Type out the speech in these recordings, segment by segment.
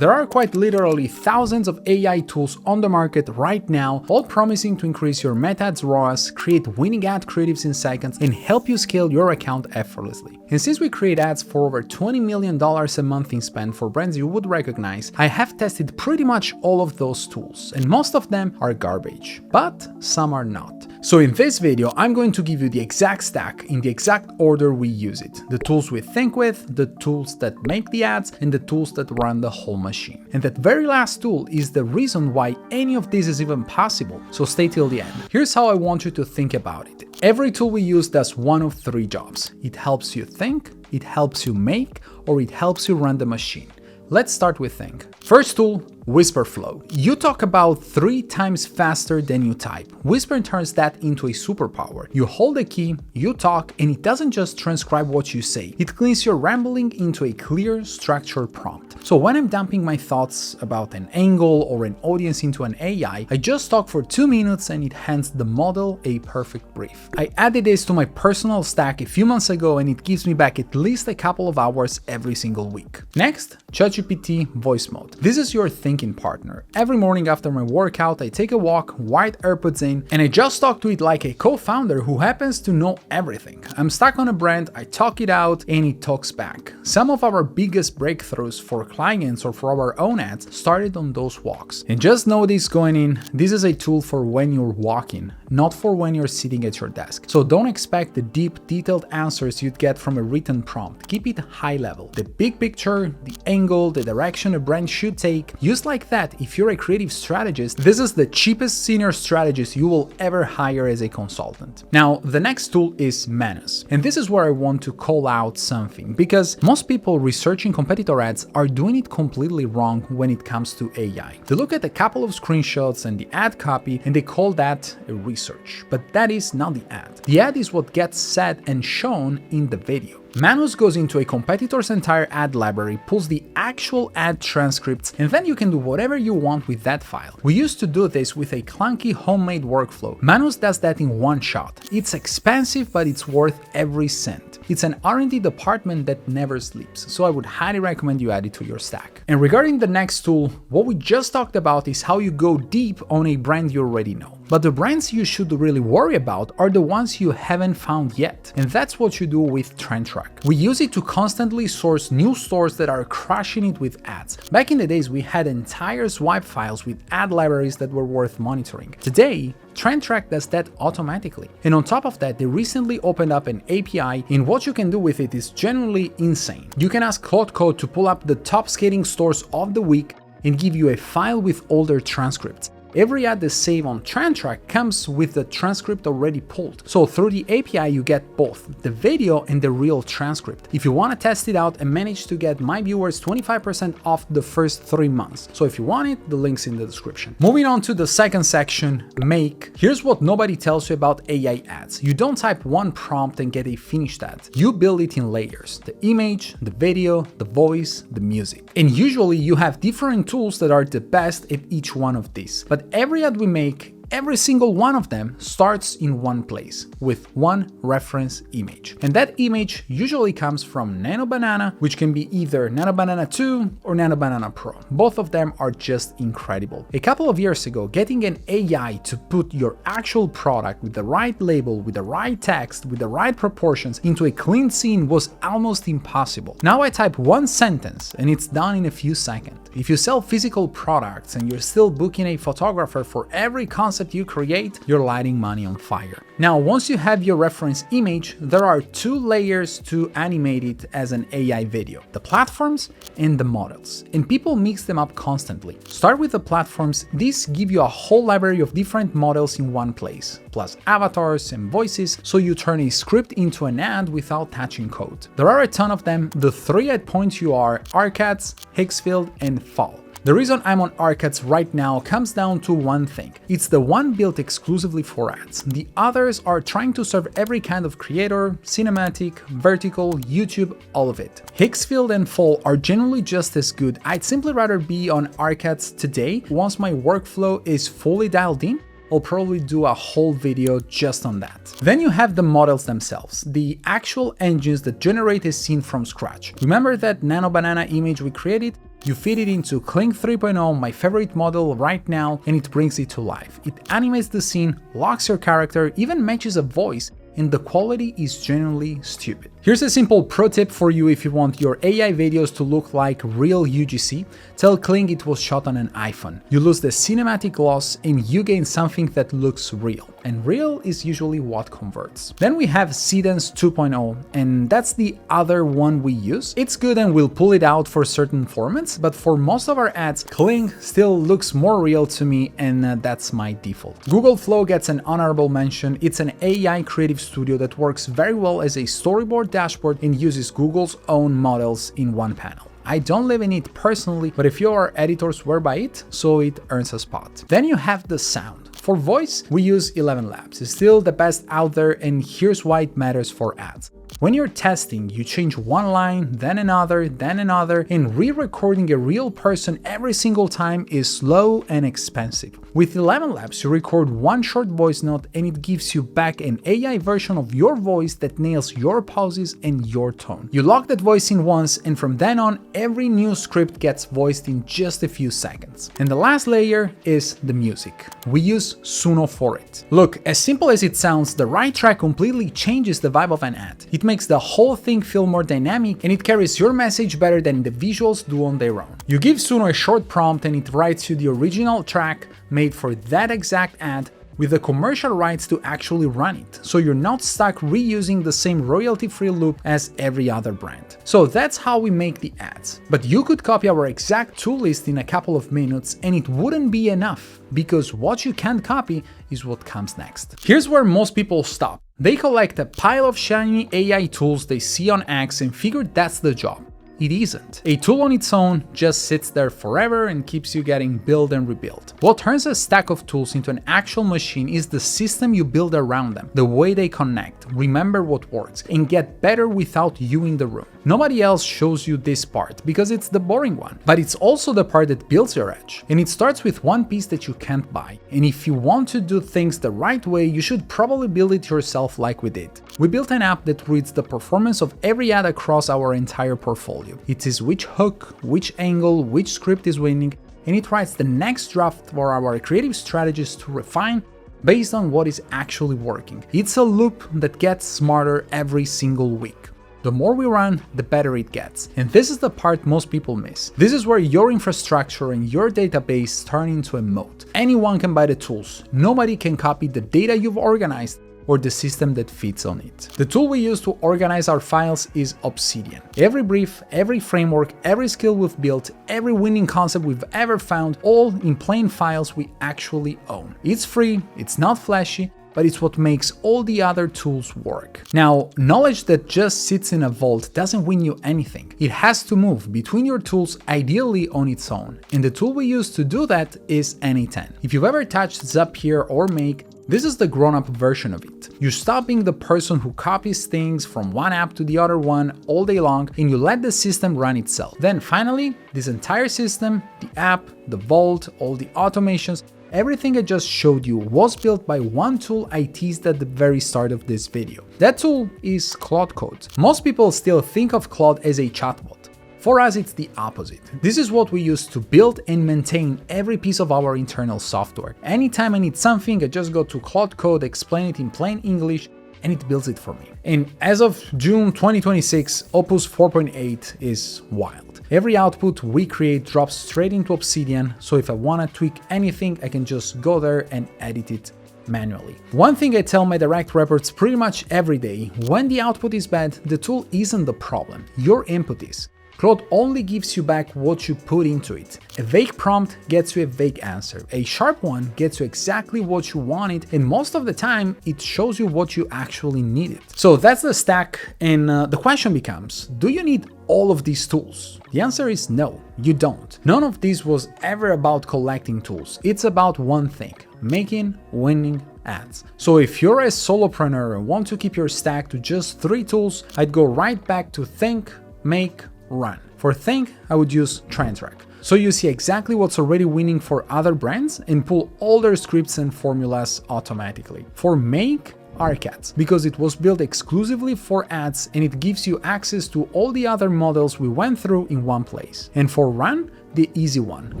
There are quite literally thousands of AI tools on the market right now, all promising to increase your Meta Ads ROAS, create winning ad creatives in seconds, and help you scale your account effortlessly. And since we create ads for over $20 million a month in spend for brands you would recognize, I have tested pretty much all of those tools, and most of them are garbage, but some are not. So in this video, I'm going to give you the exact stack in the exact order we use it. The tools we think with, the tools that make the ads, and the tools that run the whole machine. And that very last tool is the reason why any of this is even possible, so stay till the end. Here's how I want you to think about it. Every tool we use does one of three jobs. It helps you think, it helps you make, or it helps you run the machine. Let's start with think. First tool, WhisperFlow. You talk about 3 times faster than you type. Whisper turns that into a superpower. You hold a key, you talk, and it doesn't just transcribe what you say. It cleans your rambling into a clear, structured prompt. So when I'm dumping my thoughts about an angle or an audience into an AI, I just talk for 2 minutes and it hands the model a perfect brief. I added this to my personal stack a few months ago and it gives me back at least a couple of hours every single week. Next, ChatGPT voice mode. This is your thinking partner. Every morning after my workout, I take a walk, white AirPods in, and I just talk to it like a co-founder who happens to know everything. I'm stuck on a brand, I talk it out, and it talks back. Some of our biggest breakthroughs for clients or for our own ads started on those walks. And just know this going in, this is a tool for when you're walking, not for when you're sitting at your desk. So don't expect the deep, detailed answers you'd get from a written prompt. Keep it high level. The big picture, the angle, the direction a brand should take. Used like that, if you're a creative strategist, this is the cheapest senior strategist you will ever hire as a consultant. Now, the next tool is Manus. And this is where I want to call out something, because most people researching competitor ads are doing it completely wrong when it comes to AI. They look at a couple of screenshots and the ad copy and they call that a research. But that is not the ad. The ad is what gets said and shown in the video. Manus goes into a competitor's entire ad library, pulls the actual ad transcripts, and then you can do whatever you want with that file. We used to do this with a clunky homemade workflow. Manus does that in one shot. It's expensive, but it's worth every cent. It's an R&D department that never sleeps, so I would highly recommend you add it to your stack. And regarding the next tool, what we just talked about is how you go deep on a brand you already know. But the brands you should really worry about are the ones you haven't found yet. And that's what you do with TrendTrack. We use it to constantly source new stores that are crushing it with ads. Back in the days, we had entire swipe files with ad libraries that were worth monitoring. Today, TrendTrack does that automatically. And on top of that, they recently opened up an API, and what you can do with it is genuinely insane. You can ask Claude Code to pull up the top skating stores of the week and give you a file with all their transcripts. Every ad they save on TrendTrack comes with the transcript already pulled. So through the API you get both the video and the real transcript. If you want to test it out and manage to get my viewers 25% off the first 3 months. So if you want it, the link's in the description. Moving on to the second section, make. Here's what nobody tells you about AI ads. You don't type one prompt and get a finished ad. You build it in layers. The image, the video, the voice, the music. And usually you have different tools that are the best at each one of these. But every ad we make, every single one of them starts in one place with one reference image. And that image usually comes from NanoBanana, which can be either NanoBanana 2 or NanoBanana Pro. Both of them are just incredible. A couple of years ago, getting an AI to put your actual product with the right label, with the right text, with the right proportions into a clean scene was almost impossible. Now I type one sentence and it's done in a few seconds. If you sell physical products and you're still booking a photographer for every concept you create, you're lighting money on fire. Now, once you have your reference image, there are 2 layers to animate it as an AI video: the platforms and the models. And people mix them up constantly. Start with the platforms. These give you a whole library of different models in one place, plus avatars and voices, so you turn a script into an ad without touching code. There are a ton of them. The 3 I'd point to are Arcats, Higgsfield, and Fall. The reason I'm on Arcats right now comes down to one thing. It's the one built exclusively for ads. The others are trying to serve every kind of creator, cinematic, vertical, YouTube, all of it. Higgsfield and Fall are generally just as good. I'd simply rather be on Arcats today. Once my workflow is fully dialed in, I'll probably do a whole video just on that. Then you have the models themselves, the actual engines that generate a scene from scratch. Remember that NanoBanana image we created? You feed it into Kling 3.0, my favorite model right now, and it brings it to life. It animates the scene, locks your character, even matches a voice, and the quality is genuinely stupid. Here's a simple pro tip for you if you want your AI videos to look like real UGC. Tell Kling it was shot on an iPhone. You lose the cinematic gloss and you gain something that looks real. And real is usually what converts. Then we have Cedence 2.0, and that's the other one we use. It's good and we'll pull it out for certain formats, but for most of our ads, Kling still looks more real to me, and that's my default. Google Flow gets an honorable mention. It's an AI creative studio that works very well as a storyboard dashboard and uses Google's own models in one panel. I don't live in it personally, but if your editors swear by it, so it earns a spot. Then you have the sound. For voice, we use 11 Labs. It's still the best out there, and here's why it matters for ads. When you're testing, you change one line, then another, and re-recording a real person every single time is slow and expensive. With 11 Labs, you record one short voice note and it gives you back an AI version of your voice that nails your pauses and your tone. You lock that voice in once, and from then on, every new script gets voiced in just a few seconds. And the last layer is the music. We use Suno for it. Look, as simple as it sounds, the right track completely changes the vibe of an ad. It makes the whole thing feel more dynamic, and it carries your message better than the visuals do on their own. You give Suno a short prompt and it writes you the original track made for that exact ad with the commercial rights to actually run it, so you're not stuck reusing the same royalty-free loop as every other brand. So that's how we make the ads. But you could copy our exact tool list in a couple of minutes and it wouldn't be enough, because what you can't copy is what comes next. Here's where most people stop. They collect a pile of shiny AI tools they see on X and figure that's the job. It isn't. A tool on its own just sits there forever and keeps you getting built and rebuilt. What turns a stack of tools into an actual machine is the system you build around them, the way they connect, remember what works, and get better without you in the room. Nobody else shows you this part because it's the boring one, but it's also the part that builds your edge. And it starts with one piece that you can't buy. And if you want to do things the right way, you should probably build it yourself like we did. We built an app that reads the performance of every ad across our entire portfolio. It sees which hook, which angle, which script is winning, and it writes the next draft for our creative strategists to refine based on what is actually working. It's a loop that gets smarter every single week. The more we run, the better it gets. And this is the part most people miss. This is where your infrastructure and your database turn into a moat. Anyone can buy the tools. Nobody can copy the data you've organized or the system that feeds on it. The tool we use to organize our files is Obsidian. Every brief, every framework, every skill we've built, every winning concept we've ever found, all in plain files we actually own. It's free, it's not flashy, but it's what makes all the other tools work. Now, knowledge that just sits in a vault doesn't win you anything. It has to move between your tools, ideally on its own. And the tool we use to do that is Na10. If you've ever touched Zapier or Make, this is the grown-up version of it. You stop being the person who copies things from one app to the other one all day long, and you let the system run itself. Then finally, this entire system, the app, the vault, all the automations, everything I just showed you was built by one tool I teased at the very start of this video. That tool is Claude Code. Most people still think of Claude as a chatbot. For us, it's the opposite. This is what we use to build and maintain every piece of our internal software. Anytime I need something, I just go to Claude Code, explain it in plain English, and it builds it for me. And as of June 2026, Opus 4.8 is wild. Every output we create drops straight into Obsidian, so if I want to tweak anything, I can just go there and edit it manually. One thing I tell my direct reports pretty much every day: when the output is bad, the tool isn't the problem, your input is. Claude only gives you back what you put into it. A vague prompt gets you a vague answer. A sharp one gets you exactly what you wanted, and most of the time, it shows you what you actually needed. So that's the stack, and the question becomes, do you need all of these tools? The answer is no, you don't. None of this was ever about collecting tools. It's about one thing: making winning ads. So if you're a solopreneur and want to keep your stack to just 3 tools, I'd go right back to think, make, run. For think, I would use TrendTrack. So you see exactly what's already winning for other brands and pull all their scripts and formulas automatically. For make, Arcats, because it was built exclusively for ads and it gives you access to all the other models we went through in one place. And for Run, the easy one,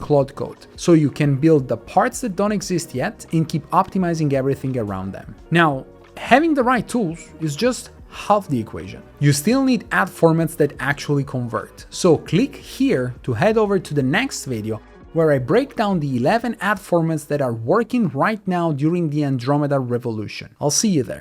Claude Code, so you can build the parts that don't exist yet and keep optimizing everything around them. Now, having the right tools is just half the equation. You still need ad formats that actually convert. So click here to head over to the next video where I break down the 11 ad formats that are working right now during the Andromeda revolution. I'll see you there.